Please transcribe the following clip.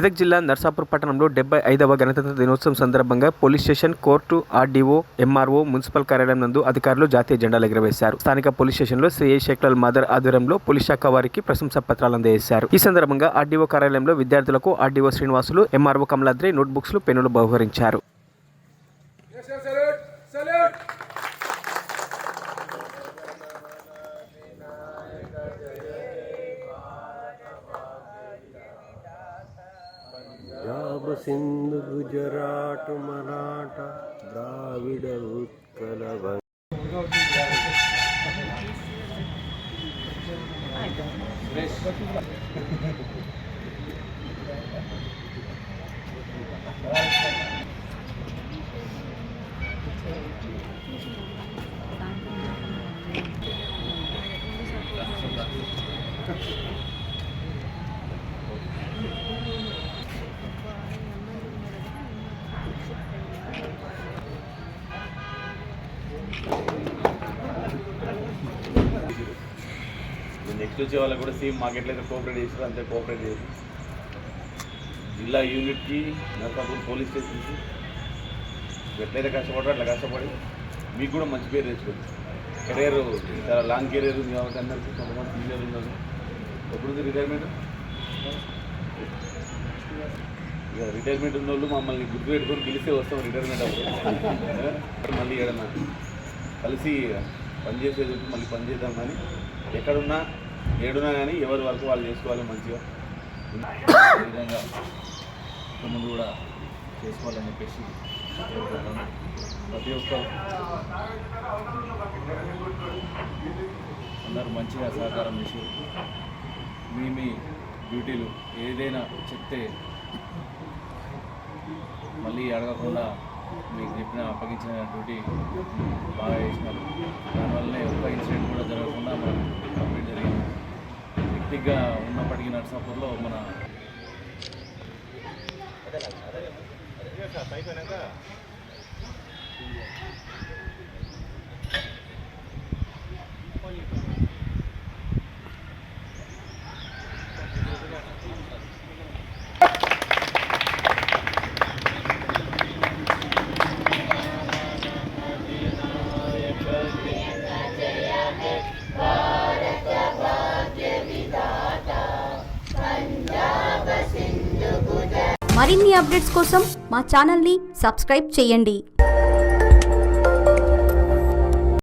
మెదక్ జిల్లా నర్సాపూర్ పట్టణంలో 75వ గణతంత్ర దినోత్సవం సందర్భంగా police station, court, RDO, MRO, municipal కార్యాలయం నందు అధికారులు జాతీయ జెండాలు ఎగురవేశారు. స్థానిక పోలీస్ స్టేషన్లో శ్రీ షేక్లాల్ మాదర్ ఆధ్వర్యంలో పోలీస్ శాఖ వారికి ప్రశంసా పత్రాలు అందజేశారు. ఈ సందర్భంగా ఆర్డీఓ కార్యాలయంలో విద్యార్థులకు RDO Srinivasulu, MRO Kamaladri notebooks, పెన్నులు బహుకరించారు. पंजाब सिंध गुजरात मराठा द्राविड उत्कल నెక్స్ట్ వచ్చే వాళ్ళకి కూడా సేమ్ మాకు ఎట్లయితే కోఆపరేట్ చేస్తారో అంతే కోఆపరేట్ చేసి జిల్లా యూనిట్కి నర్సాపూర్ పోలీస్ స్టేషన్కి ఎట్లయితే కష్టపడో అట్లా కష్టపడి మీకు కూడా మంచి పేరు తెచ్చుకోండి. కెరీర్ చాలా లాంగ్ కెరీర్ ఉంది కాబట్టి అందరికీ కొంతమంది సీనియర్ ఉన్నారు. ఎప్పుడు రిటైర్మెంట్ ఇక రిటైర్మెంట్ ఉన్న వాళ్ళు మమ్మల్ని గుర్తుపెట్టుకొని పిలిస్తే వస్తాం రిటైర్మెంట్ అప్పుడు మళ్ళీ ఏదన్నా కలిసి పనిచేసేది మళ్ళీ పనిచేద్దాం. కానీ ఎక్కడున్నా ఏడున్నా కానీ ఎవరి వరకు వాళ్ళు చేసుకోవాలి మంచిగా ఈ విధంగా ముందు కూడా చేసుకోవాలని చెప్పేసి ప్రతి ఒక్కరు అందరూ మంచిగా సహకారం చేసి మీ డ్యూటీలు ఏదైనా చెప్తే మళ్ళీ అడగకుండా మీకు అప్పగించిన డ్యూటీ బాగా చేసినారు. దానివల్లనే ఒక్క ఇన్సిడెంట్ కూడా జరగకుండా మనం కంప్లీట్ జరిగింది. వ్యక్తిగా ఉన్నప్పటికీ నర్సాపూర్లో మన మరిన్ని అప్డేట్స్ కోసం మా ఛానల్ని సబ్స్క్రైబ్ చేయండి.